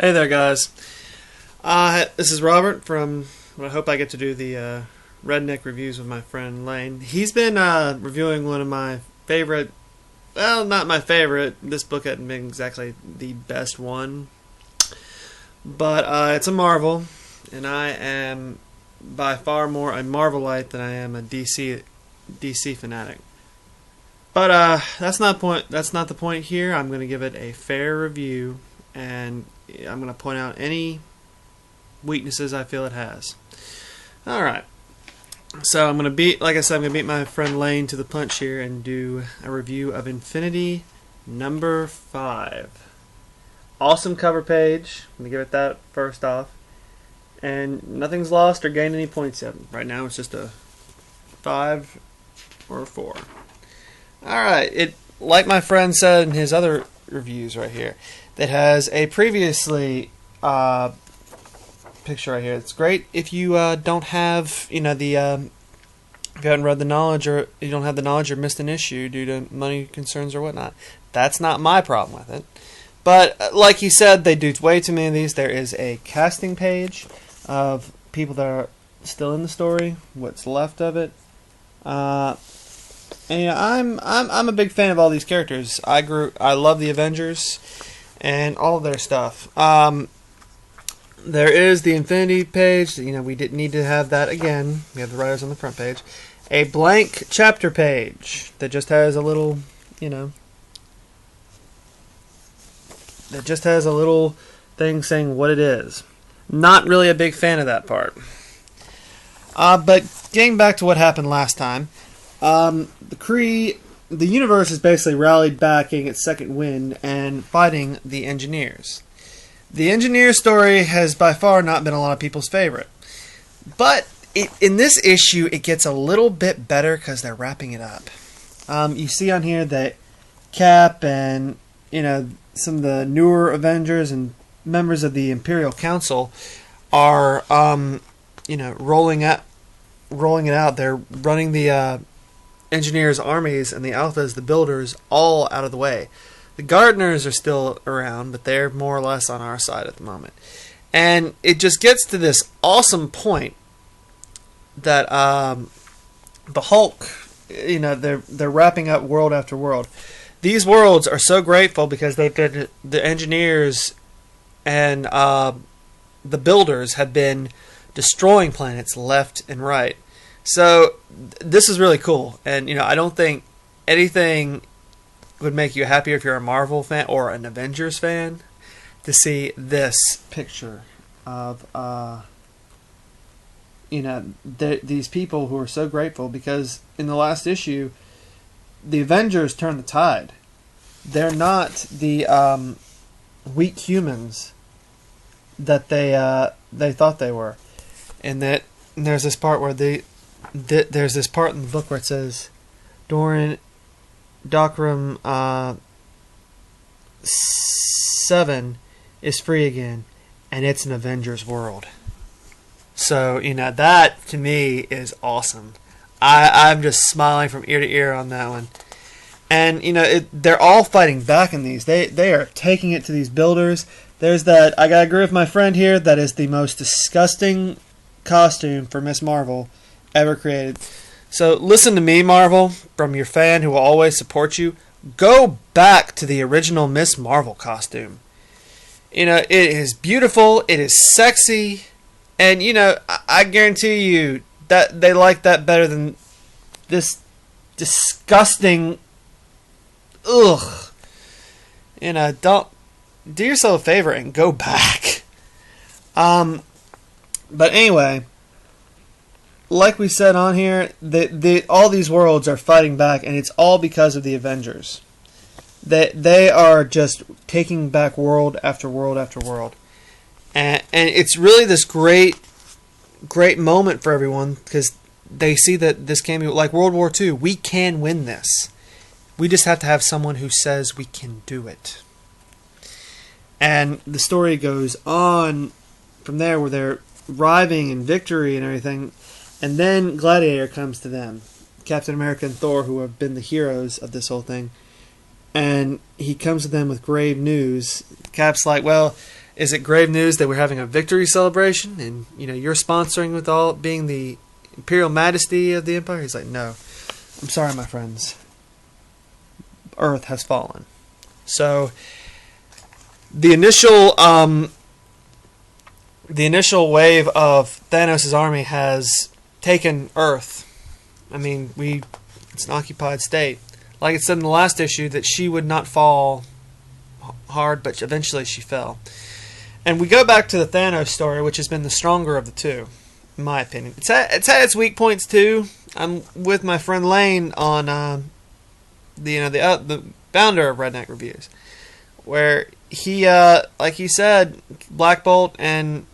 Hey there, guys. This is Robert from. I hope I get to do the redneck reviews with my friend Lane. He's been reviewing one of my favorite. Well, not my favorite. This book hadn't been exactly the best one, but it's a Marvel, and I am by far more a Marvelite than I am a DC fanatic. But that's not point. That's not the point here. I'm going to give it a fair review, and I'm going to point out any weaknesses I feel it has. All right. So I'm going to beat, like I said, I'm going to beat my friend Lane to the punch here and do a review of Infinity number 5. Awesome cover page. I'm going to give it that first off. And nothing's lost or gained any points yet. Right now it's just a 5 or a 4. All right. It, like my friend said in his other reviews right here, that has a previously picture right here. It's great if you don't have, if you haven't read the knowledge, or you don't have the knowledge or missed an issue due to money concerns or whatnot. That's not my problem with it. But like he said, they do way too many of these. There is a casting page of people that are still in the story, what's left of it. And I'm a big fan of all these characters. I love the Avengers and all of their stuff. There is the Infinity page. We didn't need to have that again. We have the writers on the front page. A blank chapter page that just has a little, that just has a little thing saying what it is. Not really a big fan of that part. But getting back to what happened last time, the universe is basically rallied back, getting its second wind, and fighting the Engineers. The Engineer story has by far not been a lot of people's favorite. But in this issue, it gets a little bit better because they're wrapping it up. You see on here that Cap and, some of the newer Avengers and members of the Imperial Council are, rolling it out. They're running the Engineers' armies and the Alphas, the Builders, all out of the way. The Gardeners are still around, but they're more or less on our side at the moment. And it just gets to this awesome point that the Hulk, they're wrapping up world after world. These worlds are so grateful because they've been, the Engineers and the Builders have been destroying planets left and right. So this is really cool, and I don't think anything would make you happier if you're a Marvel fan or an Avengers fan to see this picture of these people who are so grateful because in the last issue the Avengers turned the tide. They're not the weak humans that they thought they were, and there's this part where there's this part in the book where it says Docrum 7 is free again, and it's an Avengers world. So that to me is awesome. I'm just smiling from ear to ear on that one. And they're all fighting back in these. They are taking it to these Builders. There's that. I gotta agree with my friend here. That is the most disgusting costume for Miss Marvel ever created. So listen to me, Marvel, from your fan who will always support you. Go back to the original Miss Marvel costume. It is beautiful. It is sexy. And, I guarantee you that they like that better than this disgusting... Ugh. Don't... Do yourself a favor and go back. But anyway... Like we said on here, all these worlds are fighting back, and it's all because of the Avengers. They are just taking back world after world after world, and it's really this great moment for everyone because they see that this can be like World War II. We can win this. We just have to have someone who says we can do it. And the story goes on from there, where they're arriving in victory and everything. And then Gladiator comes to them. Captain America and Thor, who have been the heroes of this whole thing. And he comes to them with grave news. Cap's like, well, is it grave news that we're having a victory celebration and you're sponsoring with all being the imperial majesty of the empire? He's like, no, I'm sorry, my friends. Earth has fallen. So the initial wave of Thanos' army has taken Earth. I mean, it's an occupied state. Like it said in the last issue, that she would not fall hard, but eventually she fell. And we go back to the Thanos story, which has been the stronger of the two, in my opinion. It's had its weak points too. I'm with my friend Lane on the founder of Redneck Reviews, where he like he said, Black Bolt and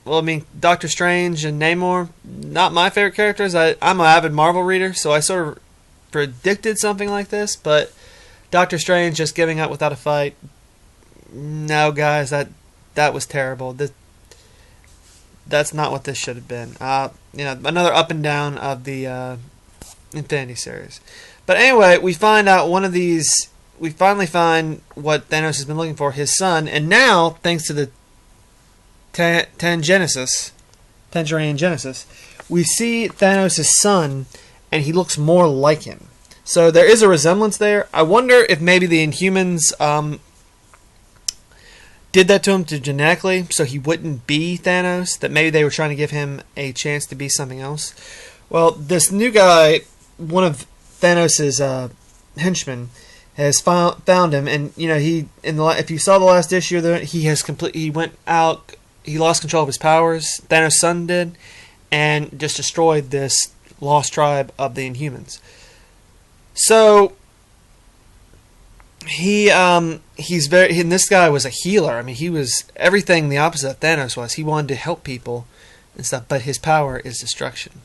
Doctor Strange and Namor, not my favorite characters. I'm an avid Marvel reader, so I sort of predicted something like this, but Doctor Strange just giving up without a fight. No, guys, that was terrible. That's not what this should have been. Another up and down of the Infinity series. But anyway, we find out one of these. We finally find what Thanos has been looking for, his son, and now, thanks to the Tangerine Genesis, we see Thanos' son, and he looks more like him. So there is a resemblance there. I wonder if maybe the Inhumans did that to him genetically, so he wouldn't be Thanos. That maybe they were trying to give him a chance to be something else. Well, this new guy, one of Thanos' henchmen, has found him, and if you saw the last issue, he went out. He lost control of his powers. Thanos' son did, and just destroyed this lost tribe of the Inhumans. So and this guy was a healer. I mean, he was everything the opposite of Thanos was. He wanted to help people and stuff, but his power is destruction.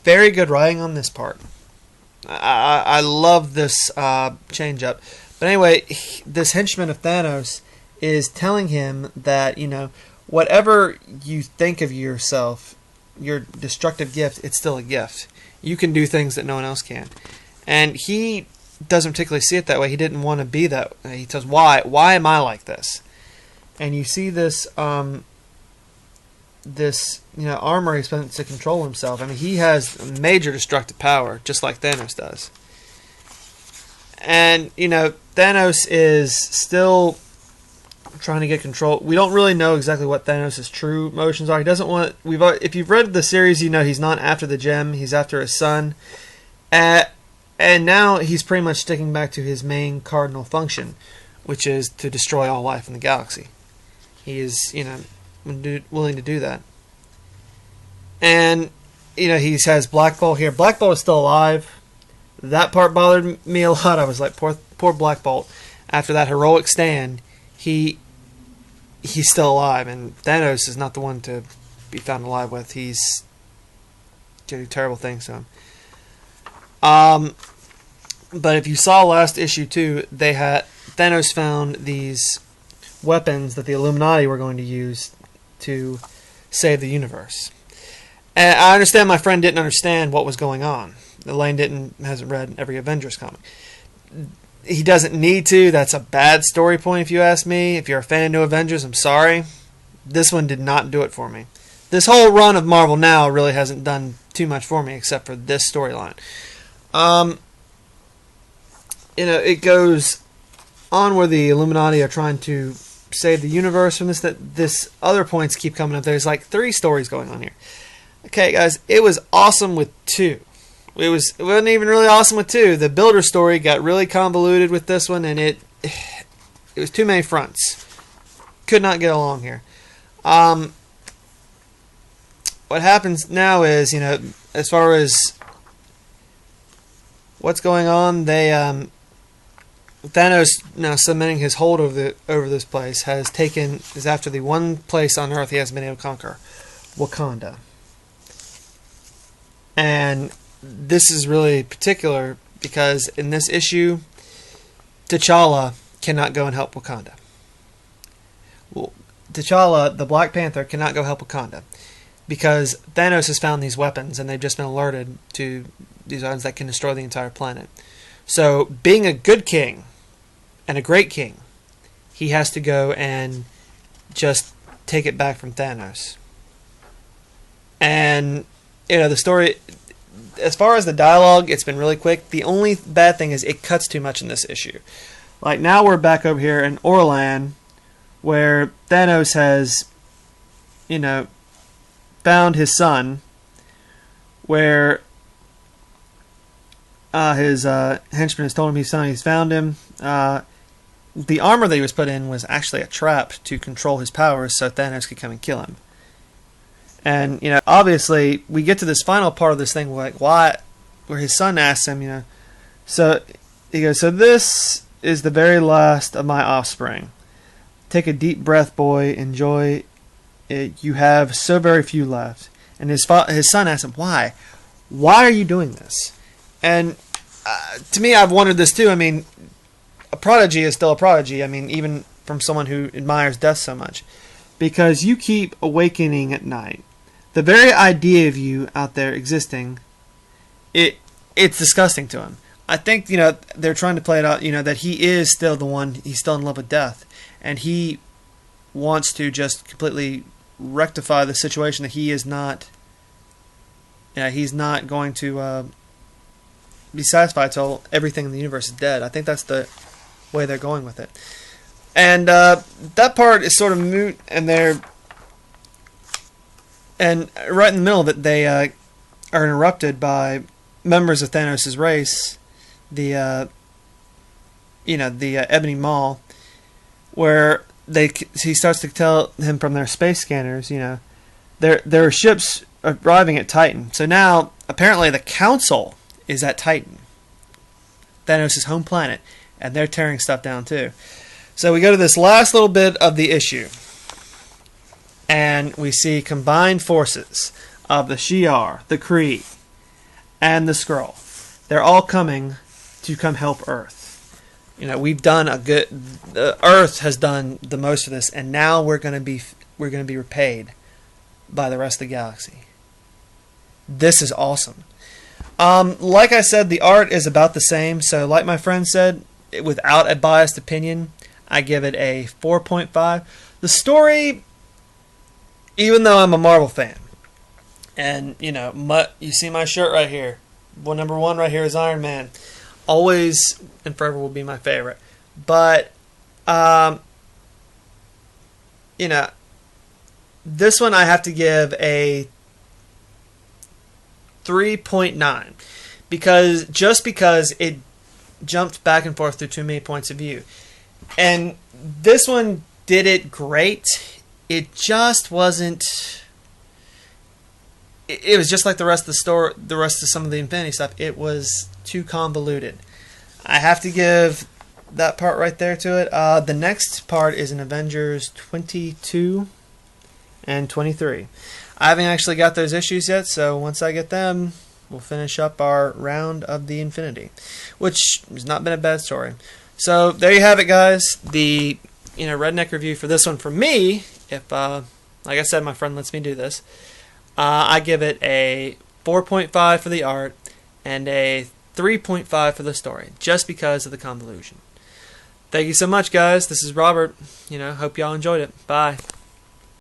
Very good writing on this part. I love this change up. But anyway, this henchman of Thanos is telling him that, whatever you think of yourself, your destructive gift, it's still a gift. You can do things that no one else can. And he doesn't particularly see it that way. He didn't want to be that way. He says, why am I like this? And you see this armor he's spent to control himself. I mean, he has major destructive power, just like Thanos does. And, Thanos is still trying to get control. We don't really know exactly what Thanos' true motions are. He doesn't want... If you've read the series, he's not after the gem. He's after his son. And now he's pretty much sticking back to his main cardinal function, which is to destroy all life in the galaxy. He is, willing to do that. And, he has Black Bolt here. Black Bolt is still alive. That part bothered me a lot. I was like, poor Black Bolt. After that heroic stand, he's still alive. And Thanos is not the one to be found alive with. He's doing terrible things to him. But if you saw last issue too, Thanos found these weapons that the Illuminati were going to use to save the universe. And I understand my friend didn't understand what was going on. Lane hasn't read every Avengers comic. He doesn't need to. That's a bad story point if you ask me. If you're a fan of New Avengers, I'm sorry. This one did not do it for me. This whole run of Marvel Now really hasn't done too much for me except for this storyline. It goes on where the Illuminati are trying to save the universe from this other points keep coming up. There's like 3 stories going on here. Okay, guys, it was awesome with 2. It wasn't even really awesome with 2. The Builder story got really convoluted with this one, and it was too many fronts. Could not get along here. What happens now is, as far as what's going on, Thanos, now cementing his hold over this place, is after the one place on Earth he hasn't been able to conquer, Wakanda. And this is really particular because in this issue, T'Challa cannot go and help Wakanda. Well, T'Challa, the Black Panther, cannot go help Wakanda because Thanos has found these weapons and they've just been alerted to these weapons that can destroy the entire planet. So, being a good king and a great king, he has to go and just take it back from Thanos. And the story, as far as the dialogue, it's been really quick. The only bad thing is it cuts too much in this issue. Like, now we're back over here in Orlan, where Thanos has, found his son, where his henchman has told him he's found him. The armor that he was put in was actually a trap to control his powers so Thanos could come and kill him. And, obviously, we get to this final part of this thing where his son asks him, so he goes, "So this is the very last of my offspring. Take a deep breath, boy. Enjoy it. You have so very few left." And his son asks him, "Why? Why are you doing this?" And to me, I've wondered this too. I mean, a prodigy is still a prodigy. I mean, even from someone who admires death so much. Because you keep awakening at night. The very idea of you out there existing, it's disgusting to him. I think, they're trying to play it out, that he is still the one, he's still in love with death. And he wants to just completely rectify the situation that he is not, he's not going to be satisfied till everything in the universe is dead. I think that's the way they're going with it. And that part is sort of moot, and right in the middle of it, they are interrupted by members of Thanos' race, the Ebony Maw, where he starts to tell him from their space scanners, there are ships arriving at Titan. So now, apparently, the Council is at Titan, Thanos' home planet, and they're tearing stuff down too. So we go to this last little bit of the issue, and we see combined forces of the Shi'ar, the Kree, and the Skrull. They're all coming to come help Earth. We've done Earth has done the most of this, and now we're going to be repaid by the rest of the galaxy. This is awesome. Like I said, the art is about the same. So, like my friend said, without a biased opinion, I give it a 4.5. The story, even though I'm a Marvel fan, and you see my shirt right here. Well, number one right here is Iron Man. Always and forever will be my favorite. But this one I have to give a 3.9 because it jumped back and forth through too many points of view. And this one did it great. It just wasn't. It was just like the rest of the story, the rest of some of the Infinity stuff. It was too convoluted. I have to give that part right there to it. The next part is in Avengers 22 and 23. I haven't actually got those issues yet, so once I get them, we'll finish up our round of the Infinity, which has not been a bad story. So there you have it, guys. The redneck review for this one from me. If like I said, my friend lets me do this. I give it a 4.5 for the art and a 3.5 for the story, just because of the convolution. Thank you so much, guys. This is Robert. Hope y'all enjoyed it. Bye.